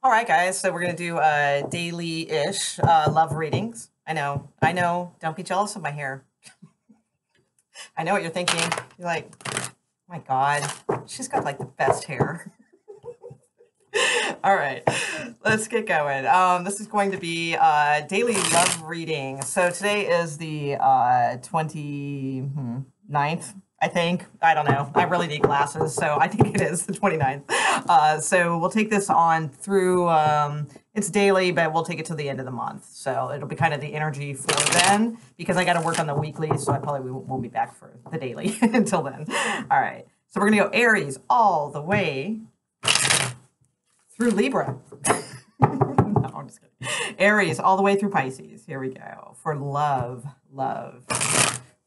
All right, guys. So we're gonna do daily-ish love readings. I know. Don't be jealous of my hair. I know what you're thinking. You're like, oh my God, she's got like the best hair. All right, let's get going. This is going to be daily love reading. So today is the 29th, I think. I don't know. I really need glasses, so I think it is the 29th. So we'll take this on through, it's daily, but we'll take it to the end of the month. So it'll be kind of the energy for then, because I got to work on the weekly, so I probably won't be back for the daily until then. All right. So we're going to go Aries all the way through Libra. No, I'm just kidding. Aries all the way through Pisces. Here we go. For love, love,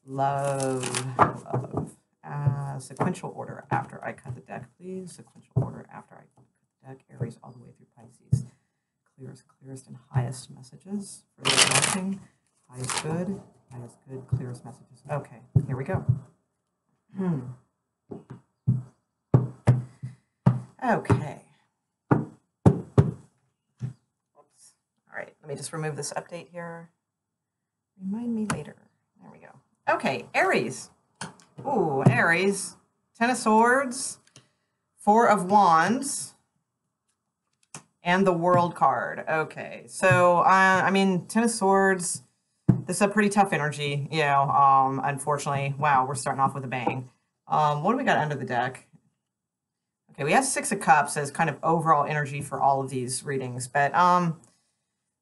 love, love. Sequential order after I cut the deck, please. Sequential order after I cut the deck. Aries all the way through Pisces. Clearest and highest messages for those watching. Highest good, clearest messages. Okay, here we go. Okay. All right, let me just remove this update here. Remind me later. There we go. Okay, Aries. Ooh, Aries. Ten of Swords, Four of Wands, and the World card. Okay, so, I mean, Ten of Swords, this is a pretty tough energy, you know, unfortunately. Wow, we're starting off with a bang. What do we got under the deck? Okay, we have Six of Cups as kind of overall energy for all of these readings, but,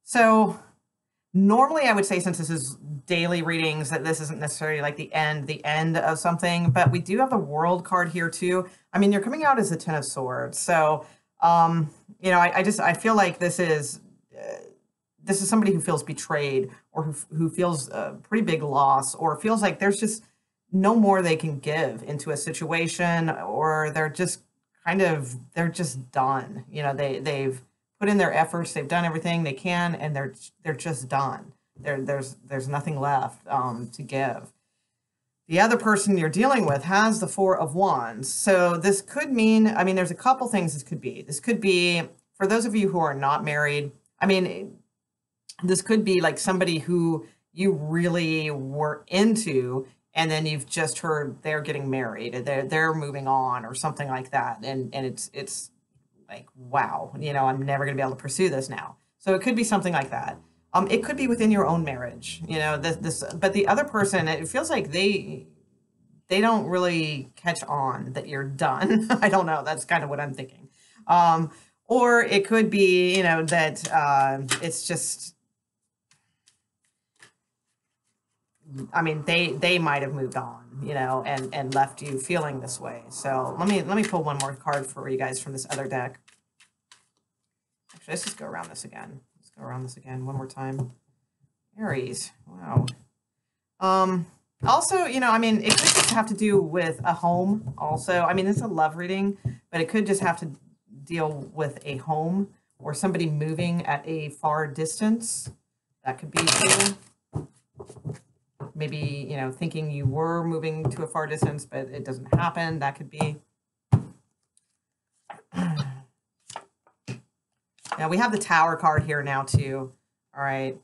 so normally I would say, since this is daily readings, that this isn't necessarily like the end of something, but we do have the World card here too. I mean, you're coming out as the Ten of Swords. So, you know, I feel like this is somebody who feels betrayed, or who feels a pretty big loss, or feels like there's just no more they can give into a situation, or they're just they're just done. You know, they've put in their efforts, they've done everything they can, and they're just done. There's nothing left to give. The other person you're dealing with has the Four of Wands. So this could mean, I mean, there's a couple things this could be. This could be, for those of you who are not married, I mean, this could be like somebody who you really were into, and then you've just heard they're getting married, and they're moving on, or something like that. And it's like, wow, you know, I'm never going to be able to pursue this now. So it could be something like that. It could be within your own marriage, you know, but the other person, it feels like they don't really catch on that you're done. I don't know. That's kind of what I'm thinking. Or it could be, you know, that it's just, I mean, they might have moved on, you know, and left you feeling this way. So let me pull one more card for you guys from this other deck. Actually, let's just go around this again. Let's go around this again one more time. Aries. Wow. Also, you know, I mean, it could just have to do with a home also. I mean, it's a love reading, but it could just have to deal with a home, or somebody moving at a far distance. That could be too. Maybe, you know, thinking you were moving to a far distance, but it doesn't happen. That could be. Now we have the Tower card here now too. All right.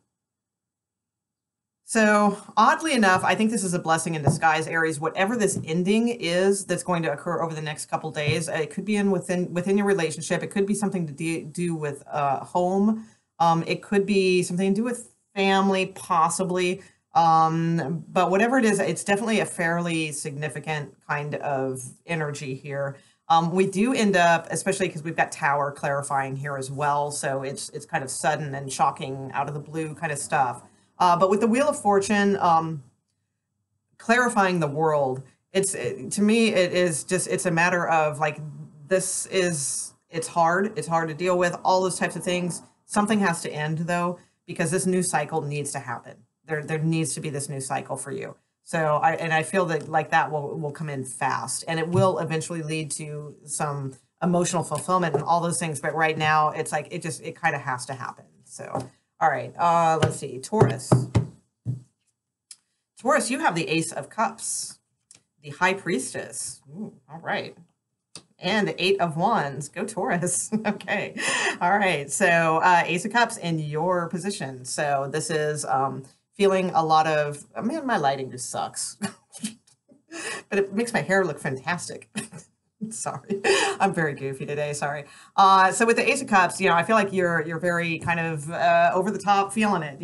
So oddly enough, I think this is a blessing in disguise, Aries. Whatever this ending is that's going to occur over the next couple days, it could be within your relationship. It could be something to do with home. It could be something to do with family, possibly. But whatever it is, it's definitely a fairly significant kind of energy here. We do end up, especially because we've got Tower clarifying here as well, so it's kind of sudden and shocking, out of the blue kind of stuff. But with the Wheel of Fortune, clarifying the world, to me, it's a matter of like, it's hard to deal with all those types of things. Something has to end though, because this new cycle needs to happen. There needs to be this new cycle for you. So I feel that like that will come in fast, and it will eventually lead to some emotional fulfillment and all those things. But right now it's like, it kind of has to happen. So, all right, let's see, Taurus. Taurus, you have the Ace of Cups, the High Priestess. Ooh, all right. and the Eight of Wands. Go Taurus. Okay. All right. So Ace of Cups in your position. So this is feeling a lot of, man, my lighting just sucks. But it makes my hair look fantastic. Sorry, I'm very goofy today. Sorry. So with the Ace of Cups, I feel like you're very kind of over the top, feeling it.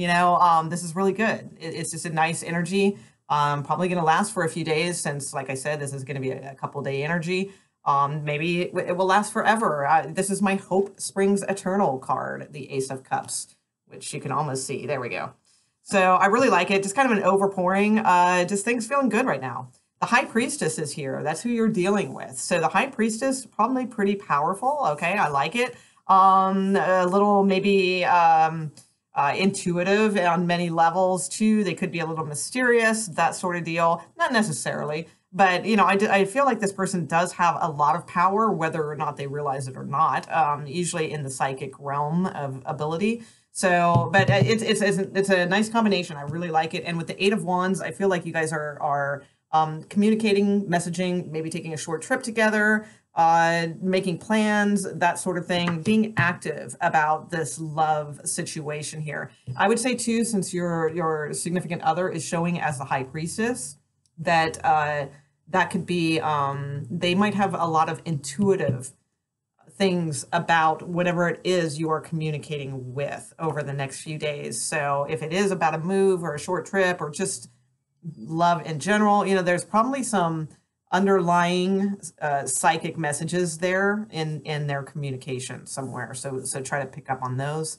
This is really good. It's just a nice energy. Probably going to last for a few days, since, like I said, this is going to be a couple day energy. Maybe it will last forever. This is my Hope Springs Eternal card, the Ace of Cups, which you can almost see. There we go. So I really like it. Just kind of an overpouring. Just things feeling good right now. The High Priestess is here. That's who you're dealing with. So the High Priestess, probably pretty powerful. Okay, I like it. A little maybe intuitive on many levels too. They could be a little mysterious, that sort of deal. Not necessarily, but I feel like this person does have a lot of power, whether or not they realize it or not. Usually in the psychic realm of ability. So, but it's a nice combination. I really like it. And with the Eight of Wands, I feel like you guys are communicating, messaging, maybe taking a short trip together, making plans, that sort of thing, being active about this love situation here. I would say too, since your significant other is showing as the High Priestess, that that could be, they might have a lot of intuitive things about whatever it is you are communicating with over the next few days. So if it is about a move or a short trip or just love in general, there's probably some underlying psychic messages there in their communication somewhere. So try to pick up on those.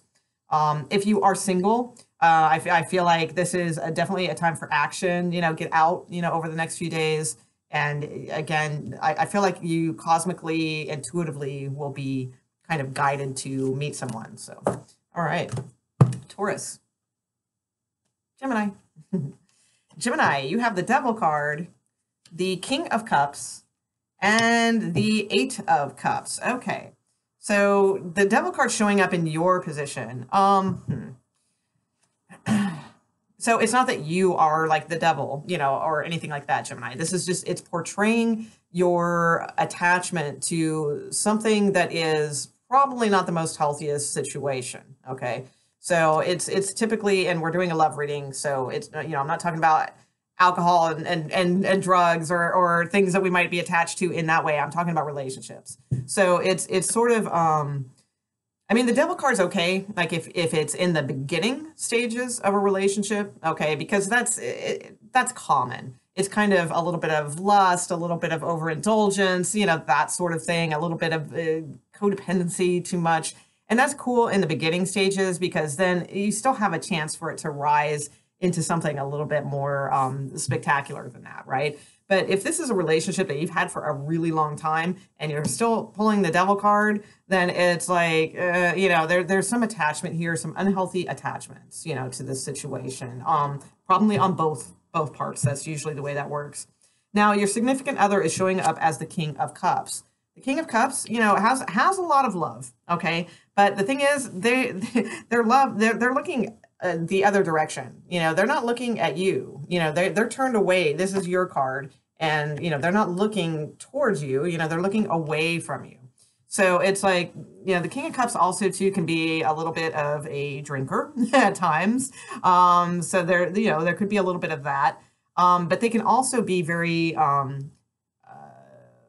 If you are single, I feel like this is definitely a time for action. Get out, over the next few days. And again, I feel like you cosmically, intuitively will be kind of guided to meet someone. So, all right, Taurus, Gemini. Gemini, you have the Devil card, the King of Cups, and the Eight of Cups. Okay, so the Devil card showing up in your position. So it's not that you are like the devil, or anything like that, Gemini. This is just, it's portraying your attachment to something that is probably not the most healthiest situation, okay? So it's typically, and we're doing a love reading, so it's, I'm not talking about alcohol and drugs or things that we might be attached to in that way. I'm talking about relationships. So it's sort of, the Devil card's okay, like if it's in the beginning stages of a relationship, okay, because that's common. It's kind of a little bit of lust, a little bit of overindulgence, that sort of thing, a little bit of codependency, too much. And that's cool in the beginning stages, because then you still have a chance for it to rise into something a little bit more spectacular than that, right? But if this is a relationship that you've had for a really long time and you're still pulling the Devil card, then it's like, there's some attachment here, some unhealthy attachments, to this situation. Probably on both parts. That's usually the way that works. Now, your significant other is showing up as the King of Cups. The King of Cups, has a lot of love, okay? But the thing is, they're looking the other direction. They're not looking at you. They're turned away. This is your card. And, they're not looking towards you. They're looking away from you. So it's like, the King of Cups also, too, can be a little bit of a drinker at times. So there could be a little bit of that. But they can also be very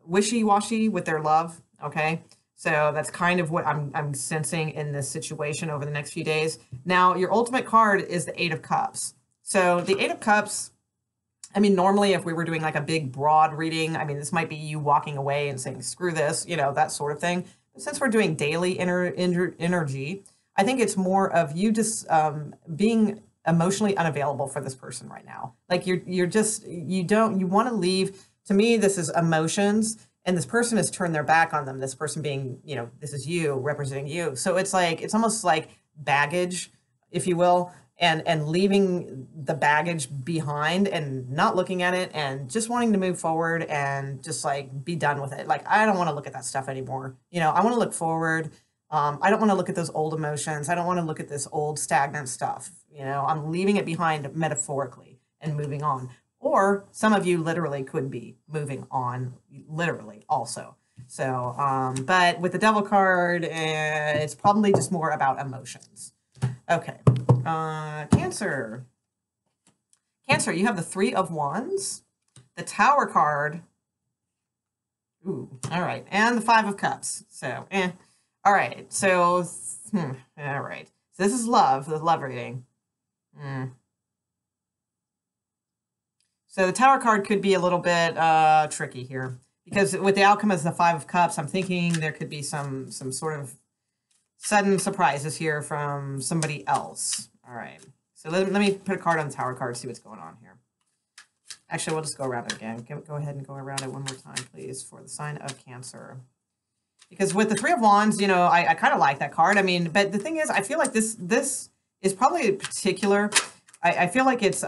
wishy-washy with their love, okay? So that's kind of what I'm sensing in this situation over the next few days. Now, your ultimate card is the Eight of Cups. So the Eight of Cups, normally if we were doing like a big broad reading, this might be you walking away and saying, screw this, that sort of thing. But since we're doing daily energy, I think it's more of you just being emotionally unavailable for this person right now. Like you want to leave. To me, this is emotions, and this person has turned their back on them. This person being, this is you, representing you. So it's almost like baggage, if you will, and leaving the baggage behind and not looking at it and just wanting to move forward and just like be done with it. Like, I don't want to look at that stuff anymore. I want to look forward. I don't want to look at those old emotions. I don't want to look at this old stagnant stuff. I'm leaving it behind metaphorically and moving on. Or some of you literally could be moving on, literally also. So, but with the Devil card, it's probably just more about emotions. Okay, Cancer. Cancer, you have the Three of Wands, the Tower card. Ooh, all right, and the Five of Cups. So, all right. So, all right. So this is love, the love reading. So the Tower card could be a little bit tricky here because with the outcome as the Five of Cups, I'm thinking there could be some sort of sudden surprises here from somebody else. All right. So let me put a card on the Tower card, see what's going on here. Actually, we'll just go around it again. Go ahead and go around it one more time, please, for the sign of Cancer. Because with the Three of Wands, you know, I kind of like that card. I mean, but the thing is, I feel like this is probably a particular. I feel like it's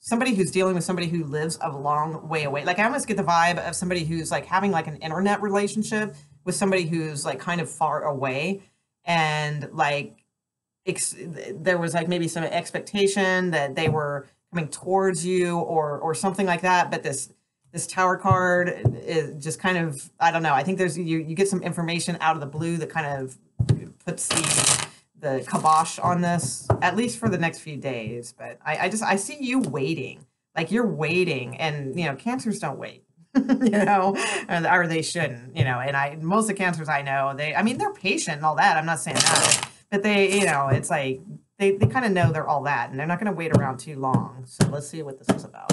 somebody who's dealing with somebody who lives a long way away. Like I almost get the vibe of somebody who's like having like an internet relationship with somebody who's like kind of far away, and like there was like maybe some expectation that they were coming towards you or something like that. But this Tower card is just kind of, I don't know. I think there's you get some information out of the blue that kind of puts the kibosh on this, at least for the next few days. But I see you waiting, like you're waiting, and you know, Cancers don't wait. You know, or they shouldn't, you know, and most of the Cancers I know, I mean, they're patient and all that. I'm not saying that, but they, you know, it's like, they kind of know they're all that, and they're not going to wait around too long. So let's see what this is about.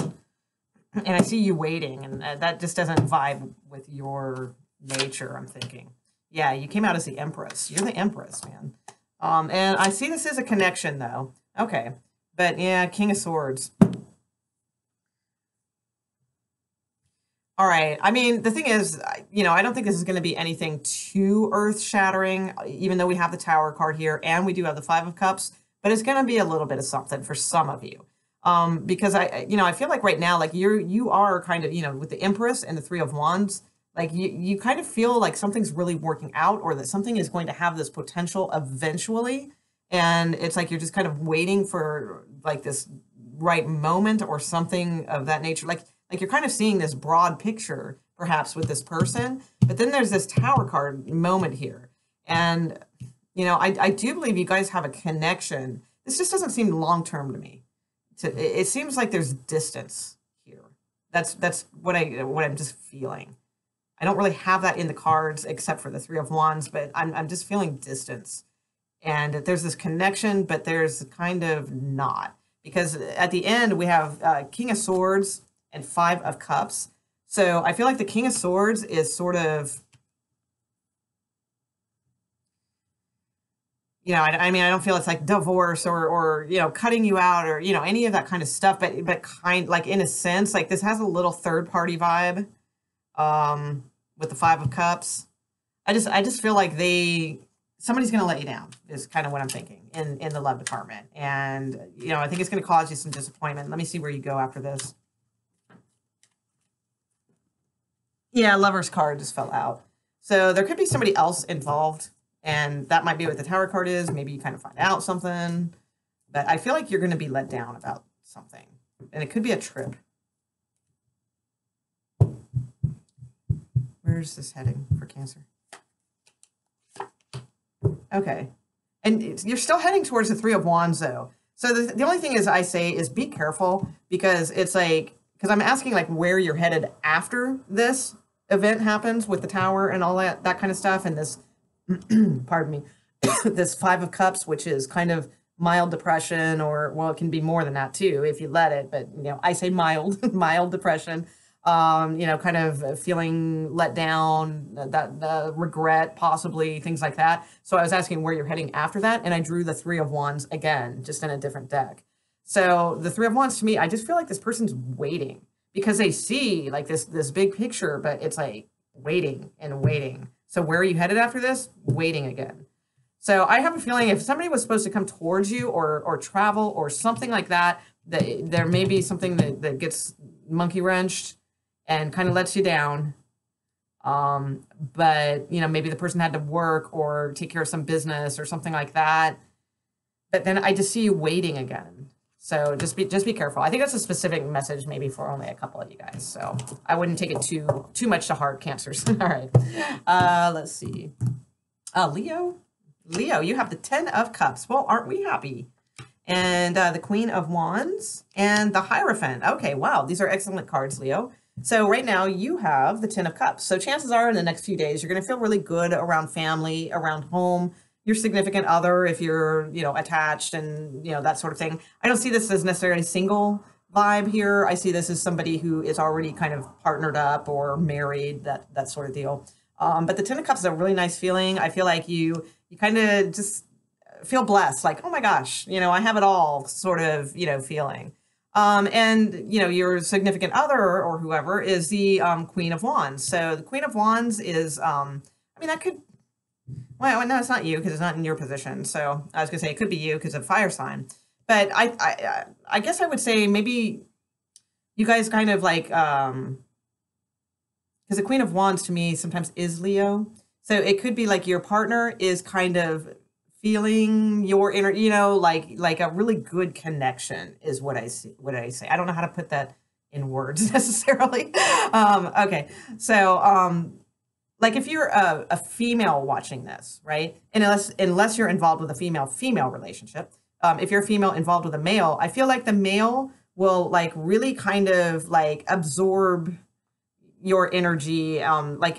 And I see you waiting, and that just doesn't vibe with your nature, I'm thinking. Yeah, you came out as the Empress. You're the Empress, man. And I see this as a connection, though. Okay. But yeah, King of Swords. All right. I mean, the thing is, you know, I don't think this is going to be anything too earth-shattering, even though we have the Tower card here and we do have the Five of Cups, but it's going to be a little bit of something for some of you. Because I feel like right now, like you are kind of, you know, with the Empress and the Three of Wands, like you kind of feel like something's really working out, or that something is going to have this potential eventually. And it's like you're just kind of waiting for like this right moment or something of that nature. Like you're kind of seeing this broad picture perhaps with this person, but then there's this Tower card moment here. And, you know, I do believe you guys have a connection. This just doesn't seem long-term to me. It seems like there's distance here. That's what I'm just feeling. I don't really have that in the cards except for the Three of Wands, but I'm just feeling distance. And there's this connection, but there's kind of not. Because at the end, we have King of Swords and Five of Cups. So I feel like the King of Swords is sort of, you know, I mean, I don't feel it's like divorce or you know, cutting you out or, you know, any of that kind of stuff, but kind, like in a sense, like this has a little third party vibe with the Five of Cups. I just feel like somebody's going to let you down is kind of what I'm thinking in the love department. And, you know, I think it's going to cause you some disappointment. Let me see where you go after this. Yeah, Lover's card just fell out. So there could be somebody else involved, and that might be what the Tower card is. Maybe you kind of find out something, but I feel like you're going to be let down about something, and it could be a trip. Where's this heading for Cancer? Okay. And you're still heading towards the Three of Wands, though. So the only thing is I say is be careful, because it's like, because I'm asking like where you're headed after this event happens with the Tower and all that kind of stuff. And this, pardon me, this Five of Cups, which is kind of mild depression, or, well, it can be more than that too, if you let it. But, you know, I say mild, mild depression. You know, kind of feeling let down, that regret, possibly, things like that. So I was asking where you're heading after that, and I drew the Three of Wands again, just in a different deck. So the Three of Wands, to me, I just feel like this person's waiting, because they see like this big picture, but it's like waiting and waiting. So where are you headed after this? Waiting again. So I have a feeling if somebody was supposed to come towards you or travel or something like that, there may be something that gets monkey wrenched and kind of lets you down. But, you know, maybe the person had to work or take care of some business or something like that. But then I just see you waiting again. So just be careful. I think that's a specific message maybe for only a couple of you guys. So I wouldn't take it too much to heart, Cancers. All right. Let's see. Leo, you have the 10 of Cups. Well, aren't we happy? And the Queen of Wands and the Hierophant. Okay, wow, these are excellent cards, Leo. So right now you have the 10 of Cups. So chances are in the next few days, you're going to feel really good around family, around home, your significant other, if you're, attached and, that sort of thing. I don't see this as necessarily single vibe here. I see this as somebody who is already kind of partnered up or married, that sort of deal. But the 10 of Cups is a really nice feeling. I feel like you kind of just feel blessed, like, oh my gosh, I have it all sort of, feeling. And, your significant other or whoever is the Queen of Wands. So the Queen of Wands is, that could, well, no, it's not you because it's not in your position. So I was going to say it could be you because of fire sign. But I guess I would say maybe you guys kind of like, because the Queen of Wands to me sometimes is Leo. So it could be like your partner is kind of feeling your inner, like a really good connection is what I see. What I say? I don't know how to put that in words necessarily. Okay, so like if you're a female watching this, right? And unless you're involved with a female relationship, if you're a female involved with a male, I feel like the male will like really kind of like absorb your energy, like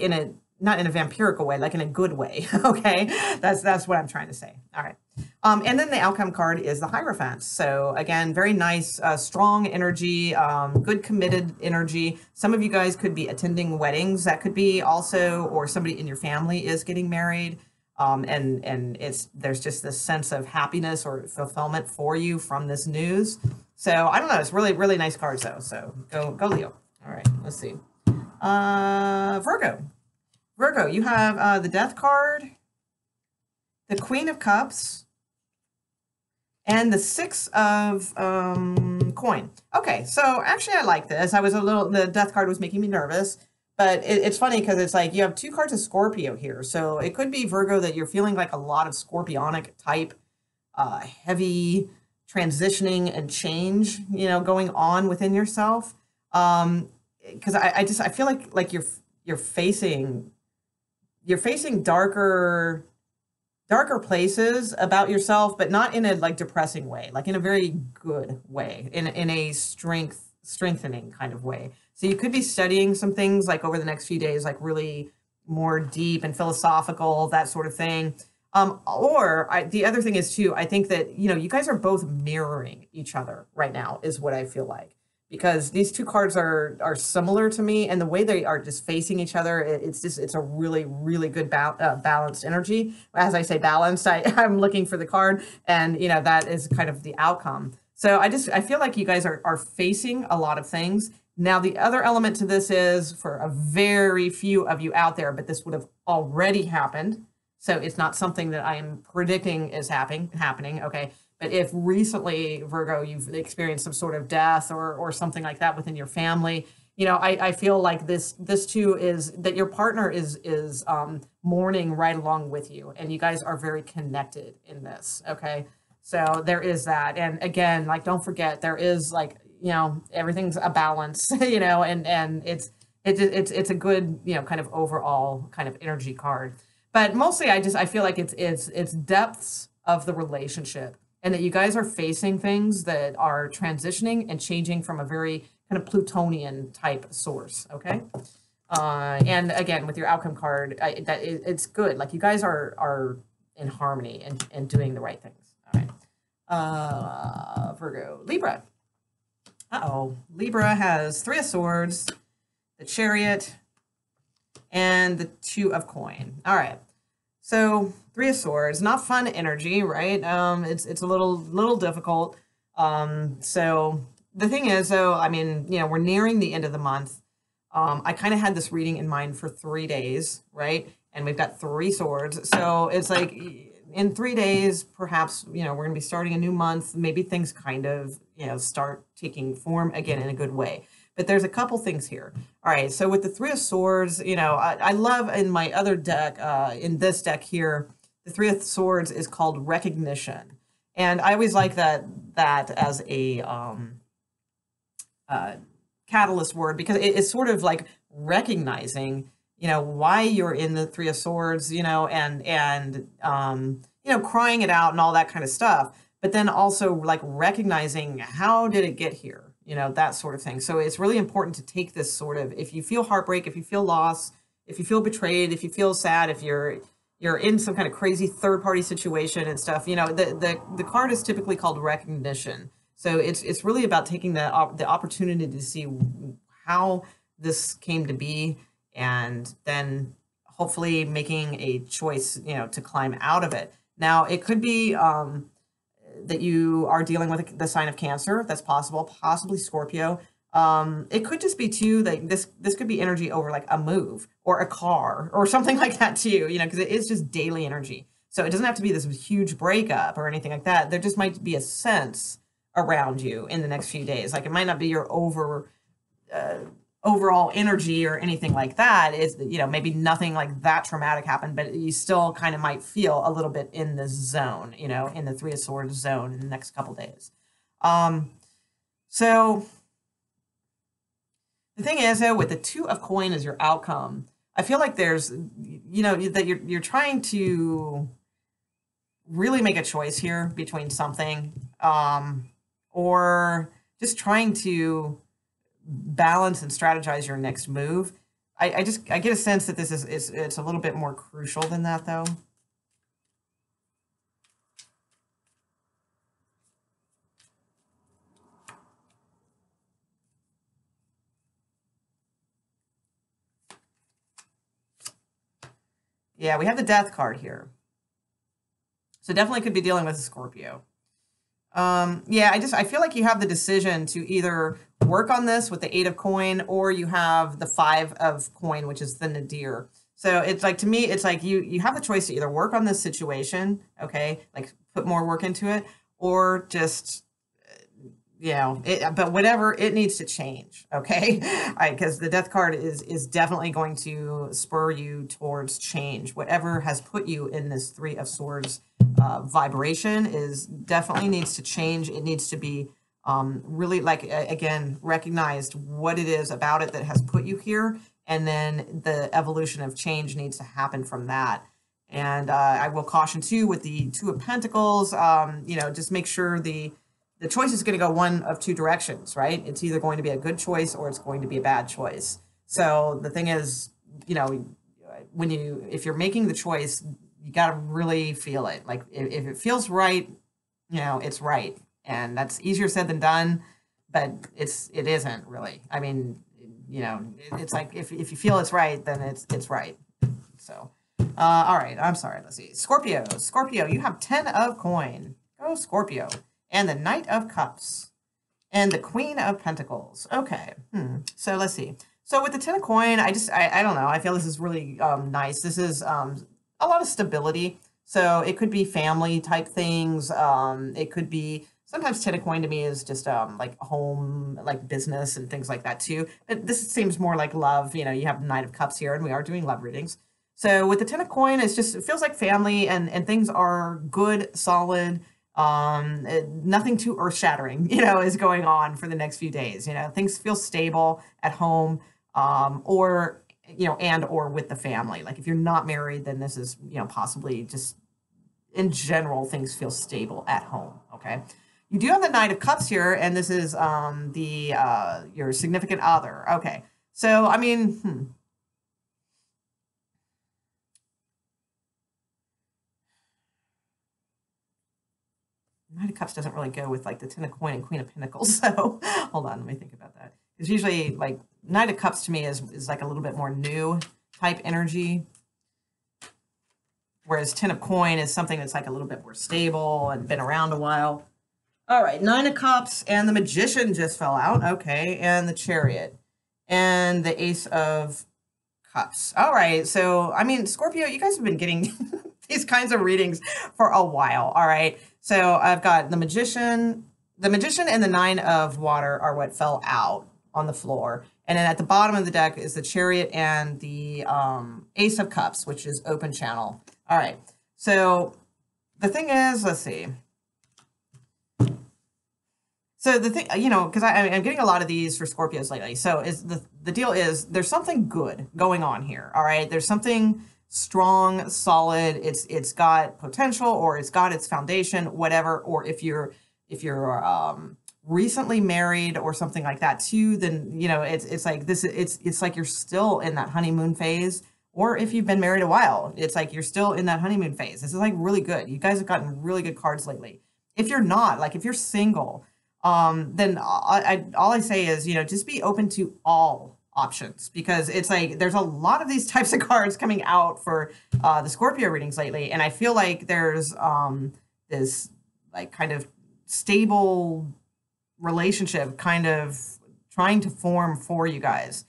not in a vampirical way, like in a good way. Okay, that's what I'm trying to say. All right. And then the outcome card is the Hierophant. So again, very nice, strong energy, good committed energy. Some of you guys could be attending weddings. That could be also, or somebody in your family is getting married. And there's just this sense of happiness or fulfillment for you from this news. So I don't know. It's really, really nice cards though. So go Leo. All right, let's see. Virgo, you have the Death card, the Queen of Cups, and the 6 of coin. Okay, so actually I like this. The Death card was making me nervous, but it's funny because it's like you have 2 cards of Scorpio here. So it could be Virgo that you're feeling like a lot of scorpionic type, heavy transitioning and change, going on within yourself. Because I feel like you're facing darker places about yourself, but not in a like depressing way, like in a very good way, in a strengthening kind of way. So you could be studying some things like over the next few days, like really more deep and philosophical, that sort of thing. The other thing is too, I think that, you guys are both mirroring each other right now is what I feel like. Because these 2 cards are similar to me, and the way they are just facing each other, it's a really, really good balanced energy. As I say balanced, I'm looking for the card, and that is kind of the outcome. So I feel like you guys are facing a lot of things. Now the other element to this is for a very few of you out there, but this would have already happened. So it's not something that I am predicting is happening. Okay. But if recently, Virgo, you've experienced some sort of death or something like that within your family, I feel like this too is that your partner is mourning right along with you, and you guys are very connected in this. Okay, so there is that, and again, like don't forget there is like everything's a balance, and it's a good kind of overall kind of energy card. But mostly, I feel like it's depths of the relationship. And that you guys are facing things that are transitioning and changing from a very kind of Plutonian type source, okay? And again, with your outcome card, it's good. Like you guys are in harmony and doing the right things. All right. Virgo. Libra. Libra has 3 of Swords, the Chariot, and the 2 of coin. All right. So 3 of Swords, not fun energy, right? It's a little difficult. So the thing is, though, we're nearing the end of the month. I kind of had this reading in mind for 3 days, right? And we've got 3 swords. So it's like in 3 days, perhaps, we're going to be starting a new month. Maybe things kind of, start taking form again in a good way. But there's a couple things here. All right, so with the 3 of Swords, I love in my other deck, in this deck here, the 3 of Swords is called Recognition. And I always like that as a catalyst word, because it's sort of like recognizing, you know, why you're in the Three of Swords, you know, and you know, crying it out and all that kind of stuff. But then also like recognizing, how did it get here? You know, that sort of thing. So it's really important to take this sort of, if you feel heartbreak, if you feel loss, if you feel betrayed, if you feel sad, if you're in some kind of crazy third party situation and stuff, you know, the card is typically called recognition. So it's really about taking the opportunity to see how this came to be, and then hopefully making a choice, you know, to climb out of it. Now, it could be that you are dealing with the sign of Cancer. That's possible, possibly Scorpio. It could just be too that this could be energy over like a move or a car or something like that too, you know, because it is just daily energy. So it doesn't have to be this huge breakup or anything like that. There just might be a sense around you in the next few days. Like, it might not be your overall energy or anything like that. Is, you know, maybe nothing like that traumatic happened, but you still kind of might feel a little bit in this zone, you know, in the Three of Swords zone in the next couple days. So the thing is, though, with the Two of Coin as your outcome, I feel like there's, you know, that you're trying to really make a choice here between something, or just trying to balance and strategize your next move. I get a sense that this is it's a little bit more crucial than that, though. Yeah, we have the Death card here. So definitely could be dealing with a Scorpio. Yeah, I feel like you have the decision to either work on this with the Eight of Coin, or you have the Five of Coin, which is the Nadir. So it's like, to me, it's like you have the choice to either work on this situation, okay, like put more work into it, or just, you know, but whatever, it needs to change, okay? Because the Death card is definitely going to spur you towards change. Whatever has put you in this Three of Swords vibration is definitely needs to change. It needs to be really, like, again, recognized what it is about it that has put you here, and then the evolution of change needs to happen from that. And I will caution too with the Two of Pentacles, you know, just make sure the choice is going to go one of two directions, right? It's either going to be a good choice or it's going to be a bad choice. So the thing is, you know, if you're making the choice, you got to really feel it. Like, if it feels right, you know, it's right. And that's easier said than done, but it isn't really. I mean, you know, it's like, if you feel it's right, then it's right. So, all right, I'm sorry. Let's see. Scorpio, you have 10 of Coin. Go Scorpio. And the Knight of Cups. And the Queen of Pentacles. Okay. So let's see. So with the 10 of Coin, I don't know. I feel this is really nice. This is a lot of stability. So it could be family type things. It could be, sometimes 10 of Coin to me is just like home, like business and things like that too. But this seems more like love. You know, you have Knight of Cups here, and we are doing love readings. So with the 10 of Coin, it feels like family, and things are good, solid. Nothing too earth-shattering, you know, is going on for the next few days. You know, things feel stable at home, or, you know, and or with the family. Like, if you're not married, then this is, you know, possibly just in general, things feel stable at home. Okay. You do have the Knight of Cups here, and this is your significant other. Okay. So, I mean, Knight of Cups doesn't really go with like the 10 of Coin and Queen of Pentacles. So hold on, let me think about that. Because usually, like, Knight of Cups to me is like a little bit more new type energy, whereas 10 of Coin is something that's like a little bit more stable and been around a while. All right, 9 of Cups, and the Magician just fell out. Okay, and the Chariot, and the Ace of Cups. All right, so, I mean, Scorpio, you guys have been getting these kinds of readings for a while. All right, so I've got the Magician and the 9 of Water are what fell out on the floor. And then at the bottom of the deck is the Chariot and the Ace of Cups, which is open channel. All right, so the thing is, let's see. So the thing, you know, because I'm getting a lot of these for Scorpios lately. So is the deal is there's something good going on here. All right, there's something strong, solid. It's got potential, or it's got its foundation, whatever. Or if you're recently married or something like that too, then you know it's like this. It's like you're still in that honeymoon phase. Or if you've been married a while, it's like you're still in that honeymoon phase. This is like really good. You guys have gotten really good cards lately. If you're not, like if you're single, then all I say is, you know, just be open to all options, because it's like there's a lot of these types of cards coming out for the Scorpio readings lately, and I feel like there's this like kind of stable relationship kind of trying to form for you guys.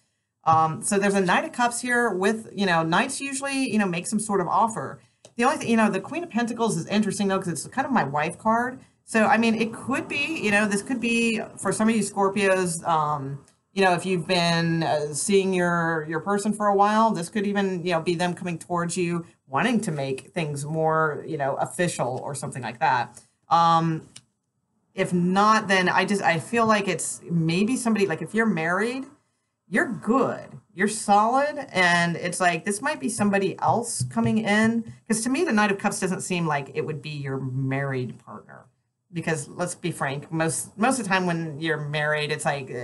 So there's a Knight of Cups here with, you know, Knights usually, you know, make some sort of offer. The only thing, you know, the Queen of Pentacles is interesting though, because it's kind of my wife card. So, I mean, it could be, you know, this could be for some of you Scorpios, you know, if you've been seeing your person for a while, this could even, you know, be them coming towards you, wanting to make things more, you know, official or something like that. If not, then I feel like it's maybe somebody, like if you're married, you're good, you're solid, and it's like this might be somebody else coming in, because to me the Knight of Cups doesn't seem like it would be your married partner, because let's be frank, most of the time when you're married, it's like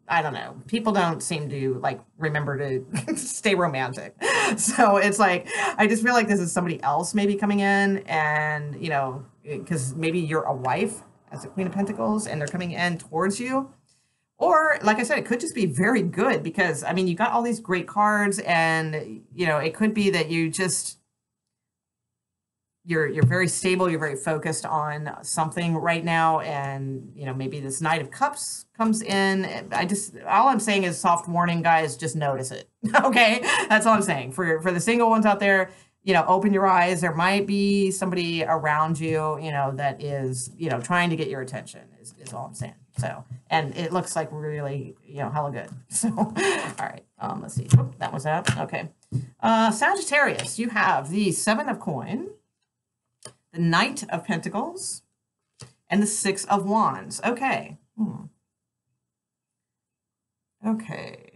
I don't know, people don't seem to like remember to stay romantic. So it's like I just feel like this is somebody else maybe coming in, and you know, because maybe you're a wife as a Queen of Pentacles and they're coming in towards you. Or, like I said, it could just be very good, because, I mean, you got all these great cards, and, you know, it could be that you just, you're very stable, you're very focused on something right now, and, you know, maybe this Knight of Cups comes in. All I'm saying is soft warning, guys, just notice it, okay? That's all I'm saying. For the single ones out there, you know, open your eyes. There might be somebody around you, you know, that is, you know, trying to get your attention is all I'm saying. So, and it looks like really, you know, hella good. So, all right, let's see. Oop, that was that. Okay. Sagittarius, you have the Seven of Coin, the Knight of Pentacles, and the Six of Wands. Okay. Okay.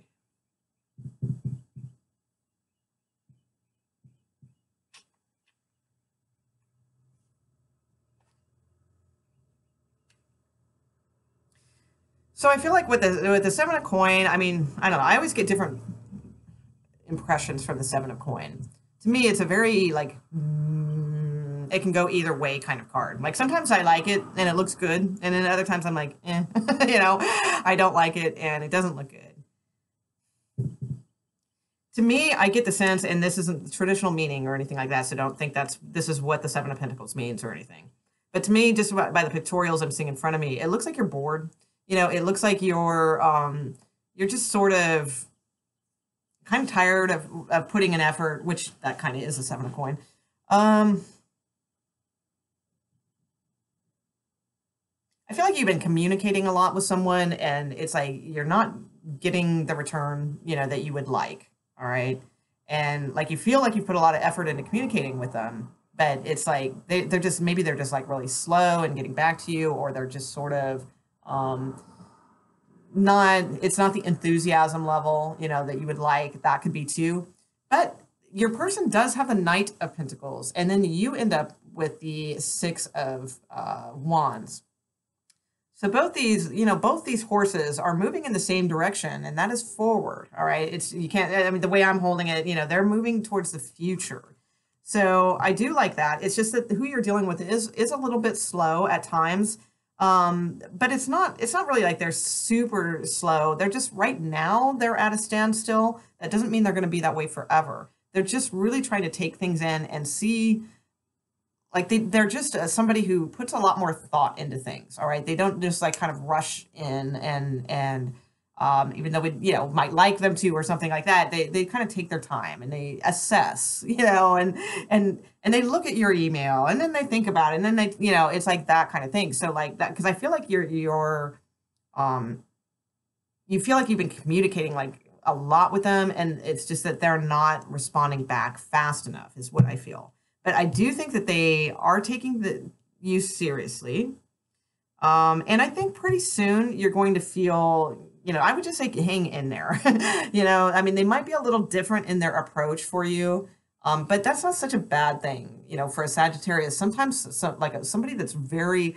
So I feel like with the Seven of Coin, I mean, I don't know. I always get different impressions from the Seven of Coin. To me, it's a very like it can go either way kind of card. Like sometimes I like it and it looks good, and then other times I'm like, eh, you know, I don't like it and it doesn't look good. To me, I get the sense, and this isn't the traditional meaning or anything like that, so don't think this is what the Seven of Pentacles means or anything. But to me, just by the pictorials I'm seeing in front of me, it looks like you're bored. You know, it looks like you're just sort of kind of tired of putting an effort, which that kind of is a Seven of Coin. I feel like you've been communicating a lot with someone, and it's like you're not getting the return, you know, that you would like. All right, and like you feel like you put a lot of effort into communicating with them, but it's like they're just maybe they're just like really slow in getting back to you, or they're just sort of it's not the enthusiasm level, you know, that you would like. That could be too. But your person does have the Knight of Pentacles, and then you end up with the Six of Wands. So both these, you know, both these horses are moving in the same direction, and that is forward. All right. It's, you can't, I mean, the way I'm holding it, you know, they're moving towards the future. So I do like that. It's just that who you're dealing with is a little bit slow at times. But it's not really like they're super slow. They're just right now they're at a standstill. That doesn't mean they're going to be that way forever. They're just really trying to take things in and see, like they're just somebody who puts a lot more thought into things. All right. They don't just like kind of rush in and even though we, you know, might like them to or something like that, they kind of take their time and they assess, you know, and they look at your email and then they think about it and then they, you know, it's like that kind of thing. So like that, because I feel like you feel like you've been communicating like a lot with them, and it's just that they're not responding back fast enough is what I feel. But I do think that they are taking you seriously. And I think pretty soon you're going to feel, I would just say hang in there. I mean, they might be a little different in their approach for you, but that's not such a bad thing, for a Sagittarius. Sometimes, like somebody that's very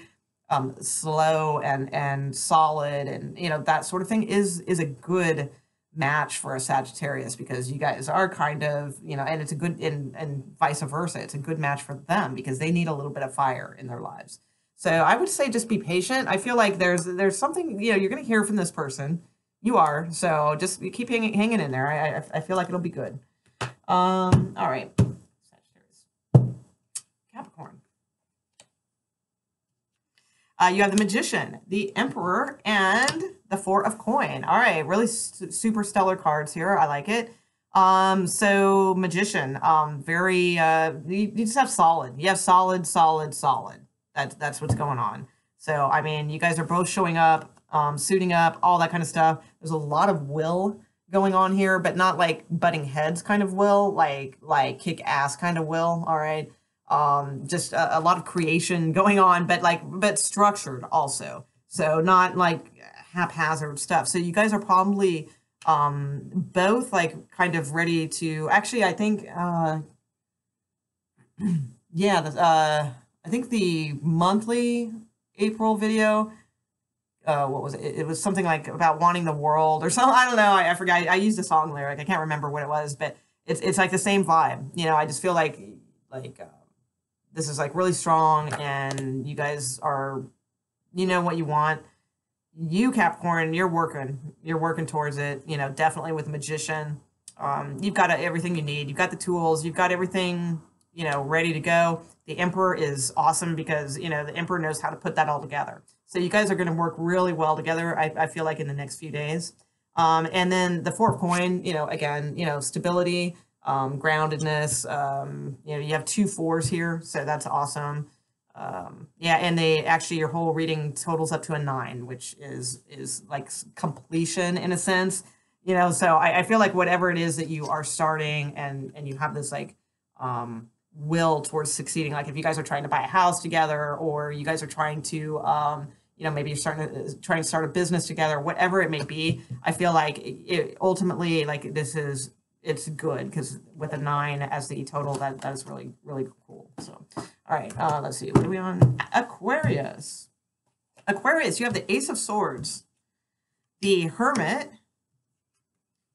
slow and solid, and that sort of thing is a good match for a Sagittarius, because you guys are kind of, and it's a good, and vice versa. It's a good match for them because they need a little bit of fire in their lives. So I would say just be patient. I feel like there's something, you're going to hear from this person. You are. So just keep hanging in there. I feel like it'll be good. All right. Sagittarius. Capricorn. You have the Magician, the Emperor, and the Four of Coin. All right, really super stellar cards here. I like it. So Magician, very, you just have solid. You have solid, solid, solid. That's what's going on. So, I mean, you guys are both showing up, suiting up, all that kind of stuff. There's a lot of will going on here, but not like butting heads kind of will, like kick ass kind of will. All right. Just a lot of creation going on, but structured also. So not like haphazard stuff. So you guys are probably both like kind of ready to, actually, I think, yeah, I think the monthly April video, what was it? It was something like about wanting the world or something. I don't know. I forgot. I used a song lyric. I can't remember what it was, but it's like the same vibe. I just feel like this is like really strong, and you guys are, what you want. You, Capricorn, you're working towards it. Definitely with Magician. You've got everything you need. You've got the tools. You've got everything, ready to go. The Emperor is awesome because, the Emperor knows how to put that all together. So you guys are going to work really well together, I feel like, in the next few days. And then the Four of Coin, again, stability, groundedness. You have 2 4s here, so that's awesome. Yeah, and your whole reading totals up to a 9, which is like completion in a sense. So I feel like whatever it is that you are starting, and you have this like, will towards succeeding, like if you guys are trying to buy a house together, or you guys are trying to maybe you're trying to start a business together, whatever it may be, I feel like it ultimately, like, it's good, because with a 9 as the total, that is really, really cool. So all right, let's see, what are we on? Aquarius. You have the Ace of Swords, the Hermit,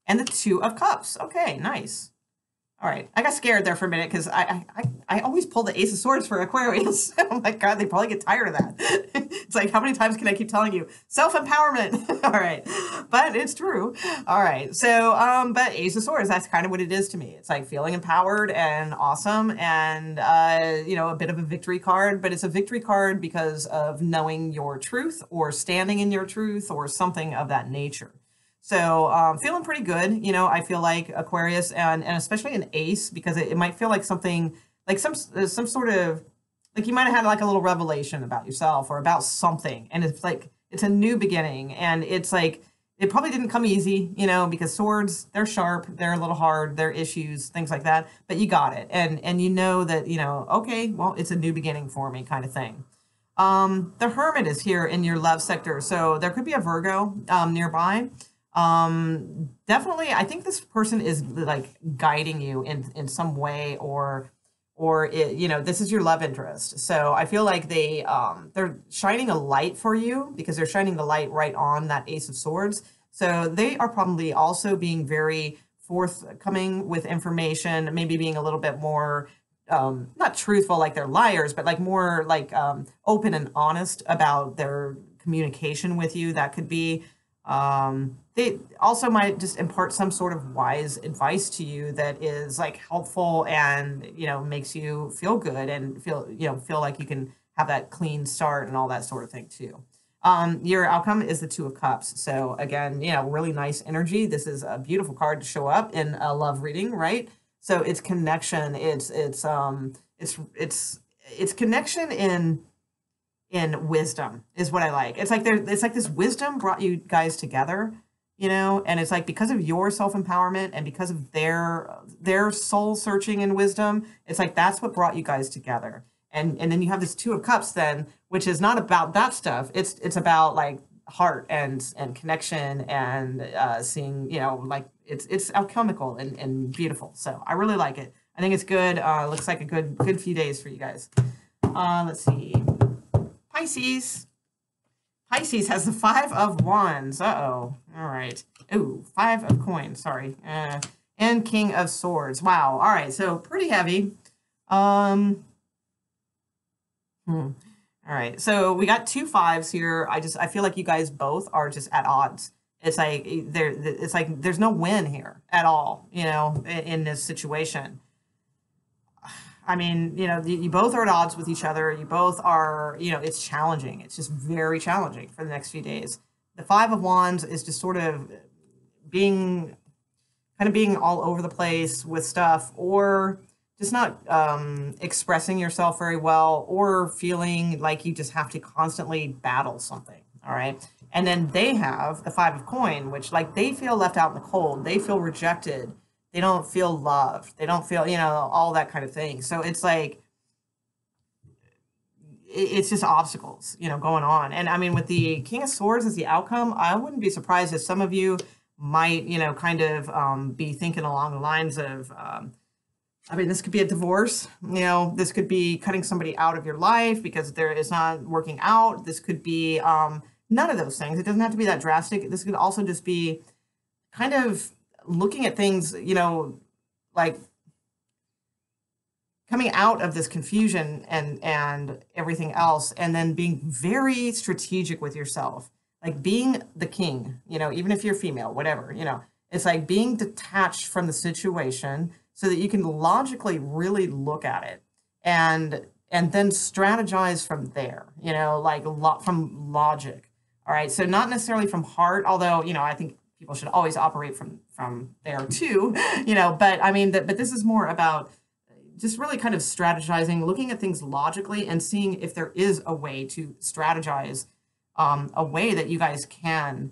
and the Two of Cups. Okay, nice. All right, I got scared there for a minute, because I always pull the Ace of Swords for Aquarius. Oh my God, they probably get tired of that. It's like, how many times can I keep telling you? Self-empowerment. All right, but it's true. All right, so, but Ace of Swords, that's kind of what it is to me. It's like feeling empowered and awesome, and, a bit of a victory card, but it's a victory card because of knowing your truth, or standing in your truth, or something of that nature. So feeling pretty good, I feel like Aquarius, and especially an ace, because it might feel like something, like some sort of, like you might have had like a little revelation about yourself or about something. And it's like, it's a new beginning, and it's like, it probably didn't come easy, because swords, they're sharp, they're a little hard, they're issues, things like that, but you got it. And that, okay, well, it's a new beginning for me, kind of thing. The Hermit is here in your love sector. So there could be a Virgo nearby. Definitely, I think this person is like guiding you in some way, or this is your love interest. So I feel like they're shining a light for you, because they're shining the light right on that Ace of Swords. So they are probably also being very forthcoming with information, maybe being a little bit more, not truthful like they're liars, but like more like, open and honest about their communication with you. That could be, they also might just impart some sort of wise advice to you that is like helpful, and, makes you feel good, and feel like you can have that clean start and all that sort of thing too. Your outcome is the Two of Cups. So again, really nice energy. This is a beautiful card to show up in a love reading, right? So it's connection. It's connection in wisdom is what I like. It's like this wisdom brought you guys together, and it's like, because of your self-empowerment and because of their soul searching and wisdom, it's like, that's what brought you guys together. And then you have this Two of Cups then, which is not about that stuff. It's about like heart and connection and seeing, you know, like it's alchemical and beautiful. So I really like it. I think it's good. Looks like a good few days for you guys. Let's see. Pisces. Pisces has the Five of Wands. Uh-oh. All right. Ooh, Five of Coins. Sorry. And King of Swords. Wow. All right. So pretty heavy. All right. So we got two fives here. I feel like you guys both are just at odds. It's like there's no win here at all, you know, in this situation. I mean, you know, you both are at odds with each other. You both are, you know, it's challenging. It's just very challenging for the next few days. The Five of Wands is just sort of being all over the place with stuff, or just not expressing yourself very well, or feeling like you just have to constantly battle something. All right. And then they have the Five of Coin, which like they feel left out in the cold. They feel rejected. They don't feel loved. They don't feel, you know, all that kind of thing. So it's like, it's just obstacles, you know, going on. And I mean, with the King of Swords as the outcome, I wouldn't be surprised if some of you might, you know, kind of be thinking along the lines of, I mean, this could be a divorce, you know, this could be cutting somebody out of your life because it's not working out. This could be none of those things. It doesn't have to be that drastic. This could also just be kind of looking at things, you know, like coming out of this confusion and everything else, and then being very strategic with yourself, like being the king, you know, even if you're female, whatever, you know, it's like being detached from the situation so that you can logically really look at it and then strategize from there, you know, like from logic. All right. So not necessarily from heart, although, you know, I think people should always operate from there too, you know, but I mean, but this is more about just really kind of strategizing, looking at things logically and seeing if there is a way to strategize, a way that you guys can,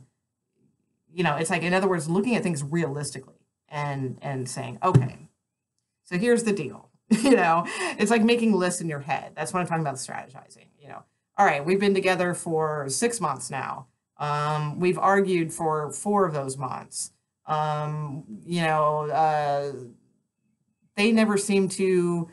you know, it's like, in other words, looking at things realistically and saying, okay, so here's the deal, you know, it's like making lists in your head. That's what I'm talking about, strategizing, you know. All right, we've been together for 6 months now. We've argued for 4 of those months. You know, they never seem to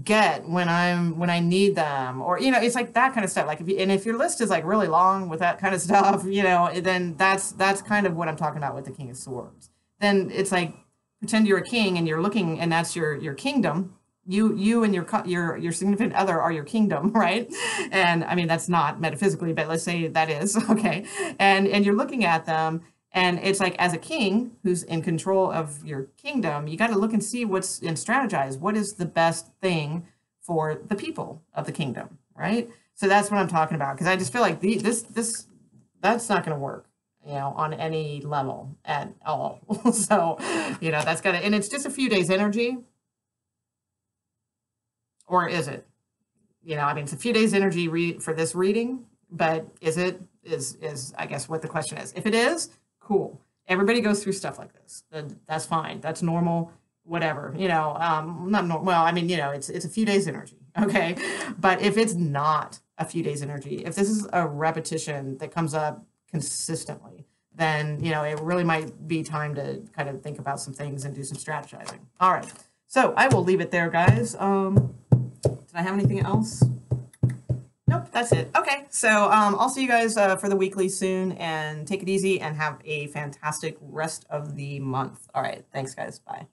get when I need them, or, you know, it's like that kind of stuff. Like if your list is like really long with that kind of stuff, you know, then that's kind of what I'm talking about with the King of Swords. Then it's like, pretend you're a king and you're looking, and that's your kingdom. You and your significant other are your kingdom, right? And I mean, that's not metaphysically, but let's say that is, okay. And you're looking at them, and it's like, as a king who's in control of your kingdom, you got to look and see what's, and strategize what is the best thing for the people of the kingdom, right? So that's what I'm talking about, because I just feel like that's not going to work, you know, on any level at all. So, you know, that's got to, and it's just a few days energy. Or is it? You know, I mean, it's a few days energy for this reading, but is I guess what the question is. If it is, cool. Everybody goes through stuff like this. That's fine. That's normal, whatever, you know, not normal. Well, I mean, you know, it's a few days energy. Okay. But if it's not a few days energy, if this is a repetition that comes up consistently, then, you know, it really might be time to kind of think about some things and do some strategizing. All right. So I will leave it there, guys. Did I have anything else? Nope, that's it. Okay, so I'll see you guys for the weekly soon, and take it easy and have a fantastic rest of the month. All right, thanks, guys. Bye.